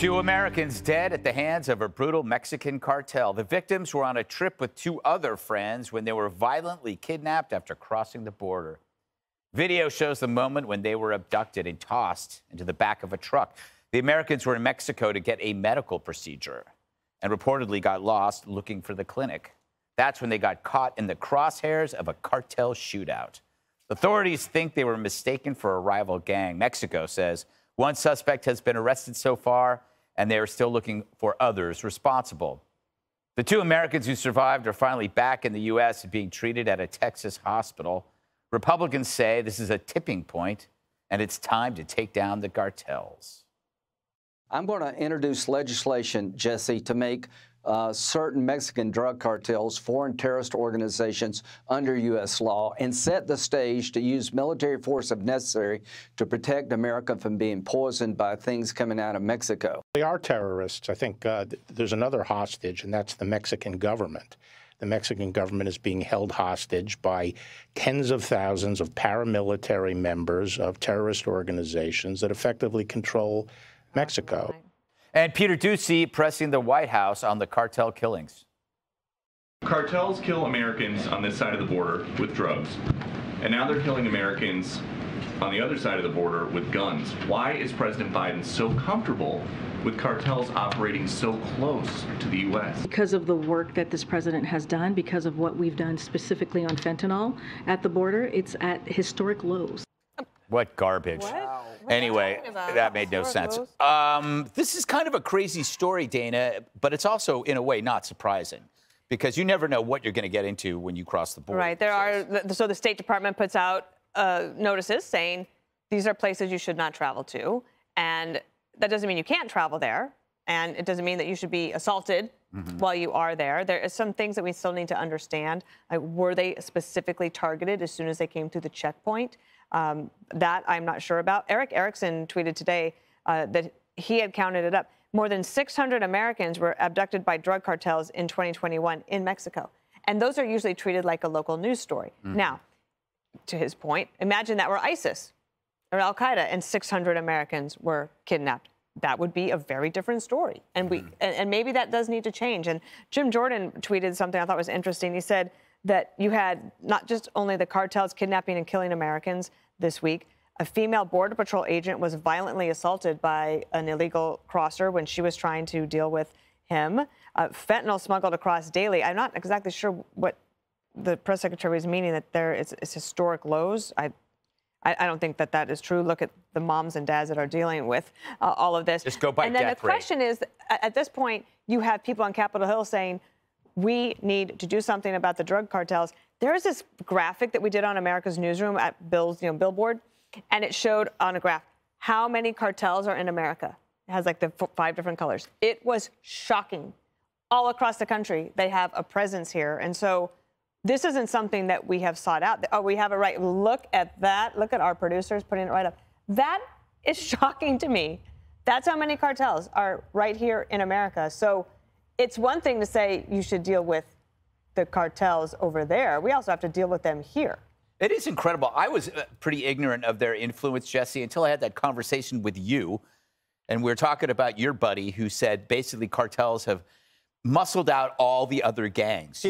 2 Americans dead at the hands of a brutal Mexican cartel. The victims were on a trip with 2 other friends when they were violently kidnapped after crossing the border. Video shows the moment when they were abducted and tossed into the back of a truck. The Americans were in Mexico to get a medical procedure and reportedly got lost looking for the clinic. That's when they got caught in the crosshairs of a cartel shootout. Authorities think they were mistaken for a rival gang. Mexico says one suspect has been arrested so far, and they are still looking for others responsible. The 2 Americans who survived are finally back in the U.S. and being treated at a Texas hospital. Republicans say this is a tipping point, and it's time to take down the cartels. I'm going to introduce legislation, Jesse, to make certain Mexican drug cartels foreign terrorist organizations under U.S. law and set the stage to use military force if necessary to protect America from being poisoned by things coming out of Mexico. They are terrorists. I think there's another hostage, and that's the Mexican government. The Mexican government is being held hostage by tens of thousands of paramilitary members of terrorist organizations that effectively control Mexico. And Peter Doocy pressing the White House on the cartel killings. Cartels kill Americans on this side of the border with drugs, and now they're killing Americans on the other side of the border with guns. Why is President Biden so comfortable with cartels operating so close to the U.S.? Because of the work that this president has done, because of what we've done specifically on fentanyl at the border, it's at historic lows. What garbage. What? Anyway, that made no sense. This is kind of a crazy story, Dana, but it's also, in a way, not surprising because you never know what you're going to get into when you cross the border. Right. So the State Department puts out notices saying these are places you should not travel to. And that doesn't mean you can't travel there. And it doesn't mean that you should be assaulted while you are there. There are some things that we still need to understand. Were they specifically targeted as soon as they came through the checkpoint? That I'm not sure about. Eric Erickson tweeted today that he had counted it up. More than 600 Americans were abducted by drug cartels in 2021 in Mexico. And those are usually treated like a local news story. Now, to his point, imagine that were ISIS or Al-Qaeda and 600 Americans were kidnapped. That would be a very different story. And and maybe that does need to change. And Jim Jordan tweeted something I thought was interesting. He said that you had not just only the cartels kidnapping and killing Americans this week. A female Border Patrol agent was violently assaulted by an illegal crosser when she was trying to deal with him. Fentanyl smuggled across daily. I'm not exactly sure what the press secretary was meaning that it's historic lows. I don't think that is true. Look at the moms and dads that are dealing with all of this. Just go by death rate. And then the rate. question is, at this point, you have people on Capitol Hill saying, we need to do something about the drug cartels. There is this graphic that we did on America's Newsroom at Bill's, billboard, and it showed on a graph how many cartels are in America. It has like the 5 different colors. It was shocking. All across the country, they have a presence here. And so this isn't something that we have sought out. Oh, we have it right. Look at that. Look at our producers putting it right up. That is shocking to me. That's how many cartels are right here in America. So it's one thing to say you should deal with the cartels over there. We also have to deal with them here. It is incredible. I was pretty ignorant of their influence, Jesse, until I had that conversation with you. And we were talking about your buddy who said basically cartels have muscled out all the other gangs.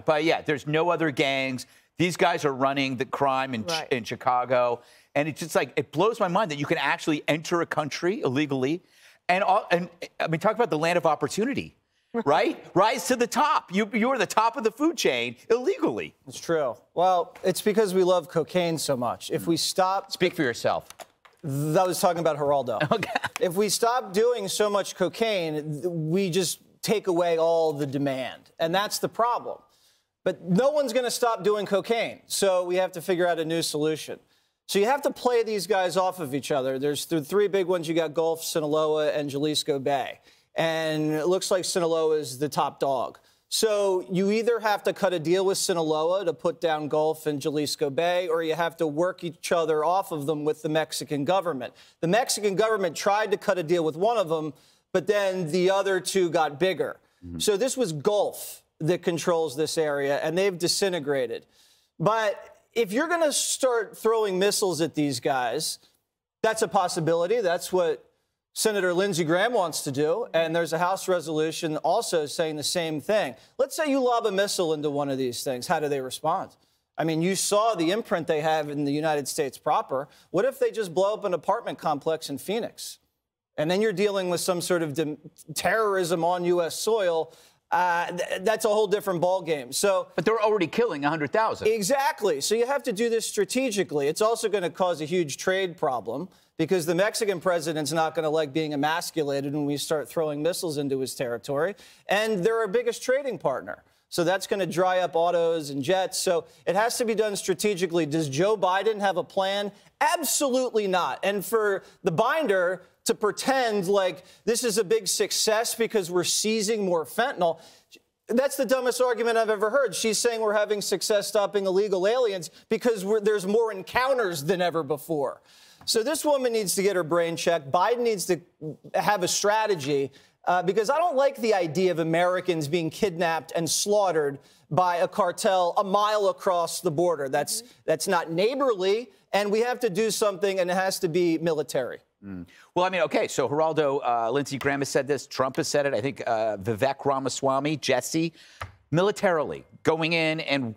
But yeah, there's no other gangs. These guys are running the crime in Chicago. And it's just like, it blows my mind that you can actually enter a country illegally. And I mean, talk about the land of opportunity. Right? Rise to the top. You are the top of the food chain illegally. It's true. Well, it's because we love cocaine so much. If we stop... Speak for yourself. I was talking about Geraldo. Okay. If we stop doing so much cocaine, we just take away all the demand. And that's the problem. But no one's going to stop doing cocaine. So we have to figure out a new solution. So you have to play these guys off of each other. There's the 3 big ones. You got Gulf, Sinaloa, and Jalisco Bay. And it looks like Sinaloa is the top dog. So you either have to cut a deal with Sinaloa to put down Gulf and Jalisco Bay, or you have to work each other off of them with the Mexican government. The Mexican government tried to cut a deal with one of them, but then the other 2 got bigger. So this was Gulf that controls this area, and they've disintegrated. But if you're going to start throwing missiles at these guys, that's a possibility. That's what Senator Lindsey Graham wants to do, and there's a House resolution also saying the same thing. Let's say you lob a missile into one of these things. How do they respond? I mean, you saw the imprint they have in the United States proper. What if they just blow up an apartment complex in Phoenix? And then you're dealing with some sort of terrorism on U.S. soil. That's a whole different ballgame. So, but they're already killing 100,000. Exactly. So you have to do this strategically. It's also going to cause a huge trade problem because the Mexican president's not going to like being emasculated when we start throwing missiles into his territory. And they're our biggest trading partner. So that's going to dry up autos and jets. So it has to be done strategically. Does Joe Biden have a plan? Absolutely not. And for the binder to pretend like this is a big success because we're seizing more fentanyl, that's the dumbest argument I've ever heard. She's saying we're having success stopping illegal aliens because there's more encounters than ever before. So this woman needs to get her brain checked. Biden needs to have a strategy because I don't like the idea of Americans being kidnapped and slaughtered by a cartel a mile across the border. That's not neighborly, and we have to do something, and it has to be military. Well, I mean, okay, so Geraldo, Lindsey Graham has said this, Trump has said it, I think Vivek Ramaswamy, Jesse, militarily going in and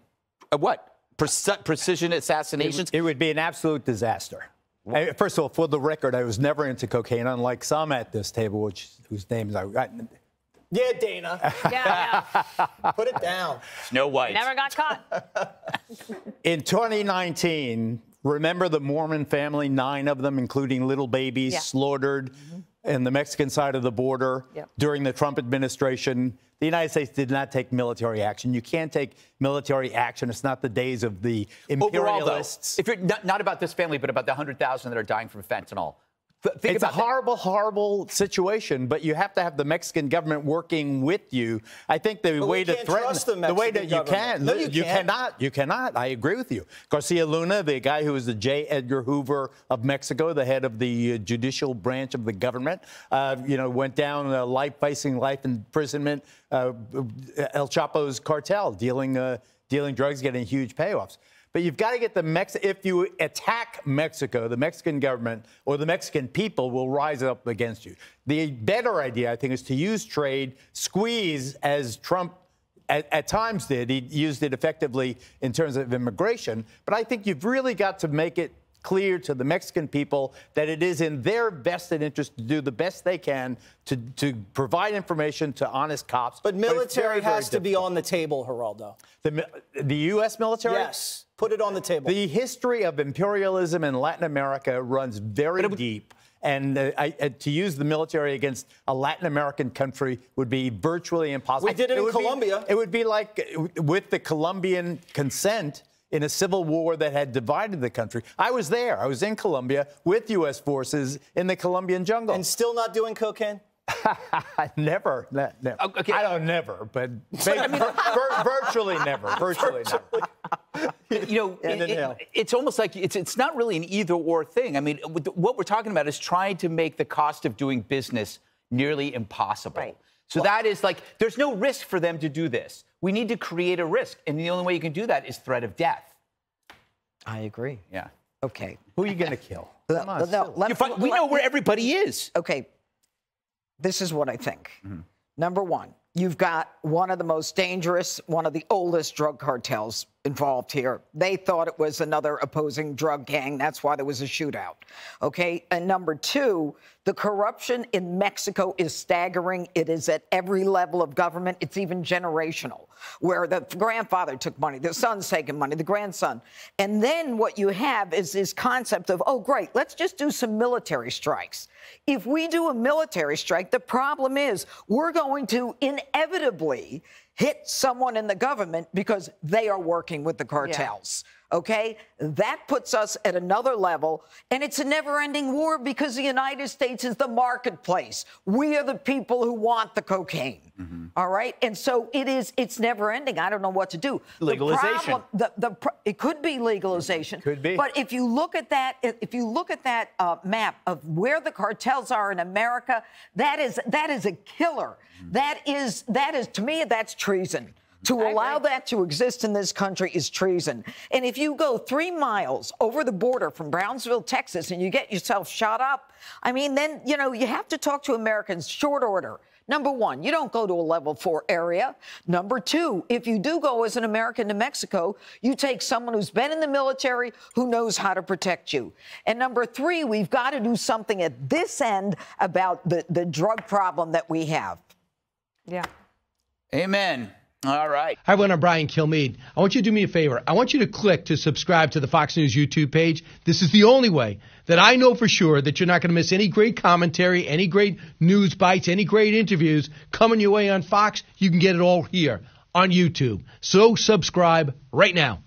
what? Precision assassinations? It would be an absolute disaster. First of all, for the record, I was never into cocaine, unlike some at this table, whose names I... Yeah, Dana. Yeah. Put it down. Snow White. Never got caught. In 2019, remember the Mormon family, 9 of them, including little babies, slaughtered in the Mexican side of the border during the Trump administration. The United States did not take military action. You can't take military action. It's not the days of the imperialists. Overall, though, if you're not about this family, but about the 100,000 that are dying from fentanyl. It's a horrible, horrible situation, but you have to have the Mexican government working with you. I think the way to threaten the way that you can, no, you cannot. I agree with you. Garcia Luna, the guy who was the J. Edgar Hoover of Mexico, the head of the judicial branch of the government, went down facing life imprisonment. El Chapo's cartel dealing drugs, getting huge payoffs. But you've got to get if you attack Mexico, the Mexican government or the Mexican people will rise up against you. The better idea, I think, is to use trade, squeeze, as Trump at times did. He used it effectively in terms of immigration. But I think you've really got to make it clear to the Mexican people that it is in their vested interest to do the best they can to provide information to honest cops. But military has to be on the table, Geraldo. The U.S. military? Yes. Put it on the table. The history of imperialism in Latin America runs very deep. And to use the military against a Latin American country would be virtually impossible. We did it in Colombia. It would be like with the Colombian consent in a civil war that had divided the country. I was there. I was in Colombia with U.S. forces in the Colombian jungle. And still not doing cocaine? Never. Okay. I don't never, but virtually never. Virtually never. It's almost like it's not really an either-or thing. I mean, what we're talking about is trying to make the cost of doing business nearly impossible. Right. So that is like, there's no risk for them to do this. We need to create a risk, and the only way you can do that is threat of death. I agree. Yeah. Okay. Who are you going to kill? We know where everybody is. Okay. This is what I think. Number one, you've got one of the most dangerous, one of the oldest drug cartels involved here. They thought it was another opposing drug gang. That's why there was a shootout. Okay. And number two, the corruption in Mexico is staggering. It is at every level of government. It's even generational, where the grandfather took money, the son's taking money, the grandson. And then what you have is this concept of, oh, great, let's just do some military strikes. If we do a military strike, the problem is we're going to inevitably hit someone in the government because they are working with the cartels. Okay? That puts us at another level, and it's a never-ending war because the United States is the marketplace. We are the people who want the cocaine. All right? And so it's never-ending. I don't know what to do. Legalization. It could be legalization. Could be. But if you look at that, map of where the cartels are in America, that is a killer. That is to me, that's treason. To allow that to exist in this country is treason. And if you go 3 miles over the border from Brownsville, Texas, and you get yourself shot up, I mean, then, you know, you have to talk to Americans short order. Number one, you don't go to a level 4 area. Number two, if you do go as an American to Mexico, you take someone who's been in the military, who knows how to protect you. And number three, we've got to do something at this end about the drug problem that we have. Yeah. Amen. All right. Hi, everyone. I'm Brian Kilmeade. I want you to do me a favor. I want you to click to subscribe to the Fox News YouTube page. This is the only way that I know for sure that you're not going to miss any great commentary, any great news bites, any great interviews coming your way on Fox. You can get it all here on YouTube. So subscribe right now.